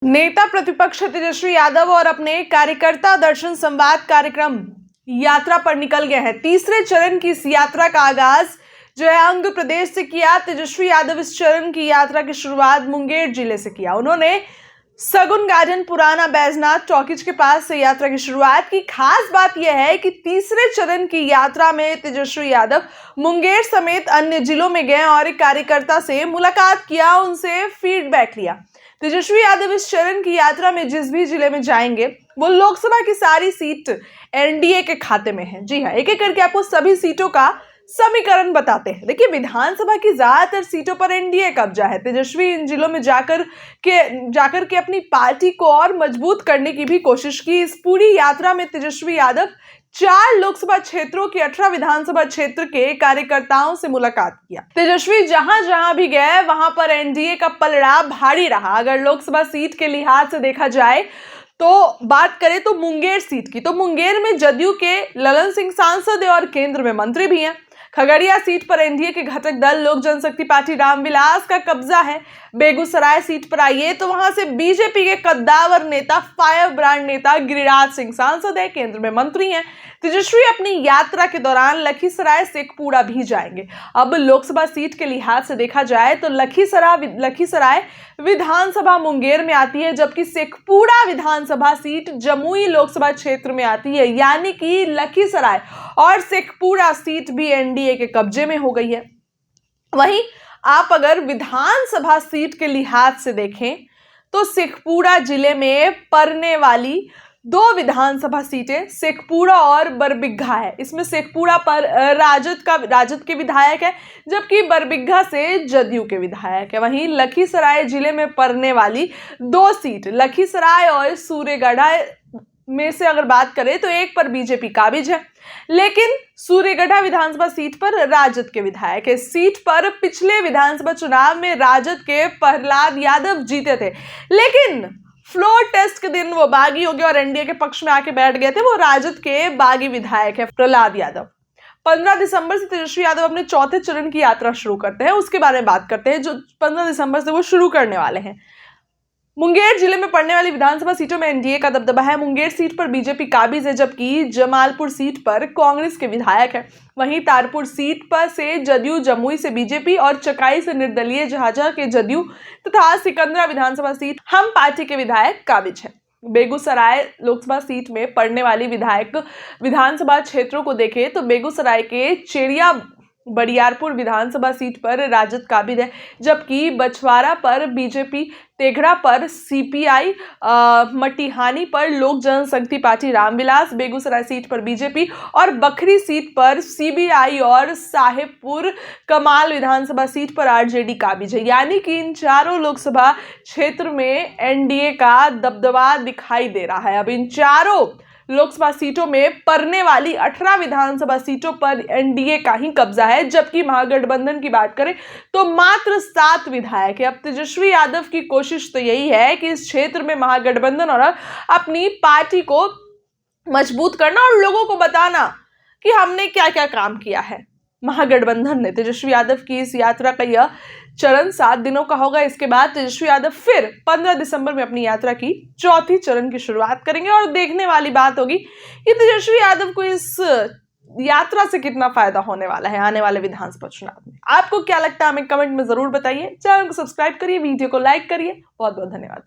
नेता प्रतिपक्ष तेजस्वी यादव और अपने कार्यकर्ता दर्शन संवाद कार्यक्रम यात्रा पर निकल गए हैं। तीसरे चरण की इस यात्रा का आगाज जो है आंध्र प्रदेश से किया। तेजस्वी यादव इस चरण की यात्रा की शुरुआत मुंगेर जिले से किया। उन्होंने सगुन गार्डन पुराना बैजनाथ टॉकीज के पास से यात्रा की शुरुआत की। खास बात यह है कि तीसरे चरण की यात्रा में तेजस्वी यादव मुंगेर समेत अन्य जिलों में गए और एक कार्यकर्ता से मुलाकात किया, उनसे फीडबैक लिया। तेजस्वी यादव इस चरण की यात्रा में जिस भी जिले में जाएंगे वो लोकसभा की सारी सीट एनडीए के खाते में है। जी हाँ, एक एक करके आपको सभी सीटों का समीकरण बताते हैं। देखिए, विधानसभा की ज्यादातर सीटों पर एनडीए कब्जा है। तेजस्वी इन जिलों में जाकर के अपनी पार्टी को और मजबूत करने की भी कोशिश की। इस पूरी यात्रा में तेजस्वी यादव 4 लोकसभा क्षेत्रों के 18 विधानसभा क्षेत्र के कार्यकर्ताओं से मुलाकात किया। तेजस्वी जहां जहां भी गए वहां पर एनडीए का पलड़ा भारी रहा। अगर लोकसभा सीट के लिहाज से देखा जाए तो बात करें तो मुंगेर सीट की, तो मुंगेर में जदयू के ललन सिंह सांसद है और केंद्र में मंत्री भी हैं। खगड़िया सीट पर एनडीए के घटक दल लोक जनशक्ति पार्टी रामविलास का कब्जा है। बेगूसराय सीट पर आइए तो वहां से बीजेपी के कद्दावर नेता फायर ब्रांड नेता गिरिराज सिंह सांसद है, केंद्र में मंत्री हैं। तेजस्वी अपनी यात्रा के दौरान लखीसराय शेखपुरा भी जाएंगे। अब लोकसभा सीट के लिहाज से देखा जाए तो लखीसराय विधानसभा मुंगेर में आती है, जबकि शेखपुरा विधानसभा सीट जमुई लोकसभा क्षेत्र में आती है। यानी कि लखीसराय और शेखपुरा सीट भी एनडीए के कब्जे में हो गई है। वहीं आप अगर विधानसभा सीट के लिहाज से देखें तो शेखपुरा जिले में पड़ने वाली 2 विधानसभा सीटें शेखपुरा और बरबीघा है। इसमें शेखपुरा पर राजद के विधायक है, जबकि बरबीघा से जदयू के विधायक है। वहीं लखीसराय जिले में पड़ने वाली 2 सीट लखीसराय और सूर्यगढ़ा में से अगर बात करें तो एक पर बीजेपी काबिज है, लेकिन सूर्यगढ़ा विधानसभा सीट पर राजद के विधायक है। सीट पर पिछले विधानसभा चुनाव में राजद के प्रहलाद यादव जीते थे, लेकिन फ्लोर टेस्ट के दिन वो बागी हो गए और एनडीए के पक्ष में आके बैठ गए थे। वो राजद के बागी विधायक है प्रहलाद यादव। 15 दिसंबर से तेजस्वी यादव अपने चौथे चरण की यात्रा शुरू करते हैं। उसके बारे में बात करते हैं जो 15 दिसंबर से वो शुरू करने वाले हैं। मुंगेर जिले में पड़ने वाली विधानसभा सीटों में एनडीए का दबदबा है। मुंगेर सीट पर बीजेपी काबिज है, जबकि जमालपुर सीट पर कांग्रेस के विधायक है। वहीं तारपुर सीट पर से जदयू, जमुई से बीजेपी और चकाई से निर्दलीय झाझा के जदयू तथा सिकंदरा विधानसभा सीट हम पार्टी के विधायक काबिज है। बेगूसराय लोकसभा सीट में पड़ने वाली विधानसभा क्षेत्रों को देखें तो बेगूसराय के चेरिया बरियारपुर विधानसभा सीट पर राजद काबिज है, जबकि बछवाड़ा पर बीजेपी, तेघड़ा पर सीपीआई, मटिहानी पर लोक जनशक्ति पार्टी रामविलास, बेगूसराय सीट पर बीजेपी और बखरी सीट पर सीबीआई और साहेबपुर कमाल विधानसभा सीट पर आरजेडी काबिज है। यानी कि इन चारों लोकसभा क्षेत्र में एनडीए का दबदबा दिखाई दे रहा है। अब इन चारों लोकसभा सीटों में पड़ने वाली 18 विधानसभा सीटों पर एनडीए का ही कब्जा है, जबकि महागठबंधन की बात करें तो मात्र 7 विधायक है। अब तेजस्वी यादव की कोशिश तो यही है कि इस क्षेत्र में महागठबंधन और अपनी पार्टी को मजबूत करना और लोगों को बताना कि हमने क्या क्या काम किया है महागठबंधन ने। तेजस्वी यादव की इस यात्रा का यह चरण 7 दिनों का होगा। इसके बाद तेजस्वी यादव फिर 15 दिसंबर में अपनी यात्रा की चौथी चरण की शुरुआत करेंगे और देखने वाली बात होगी कि तेजस्वी यादव को इस यात्रा से कितना फायदा होने वाला है आने वाले विधानसभा चुनाव में। आपको क्या लगता है हमें कमेंट में जरूर बताइए। चैनल को सब्सक्राइब करिए, वीडियो को लाइक करिए। बहुत बहुत धन्यवाद।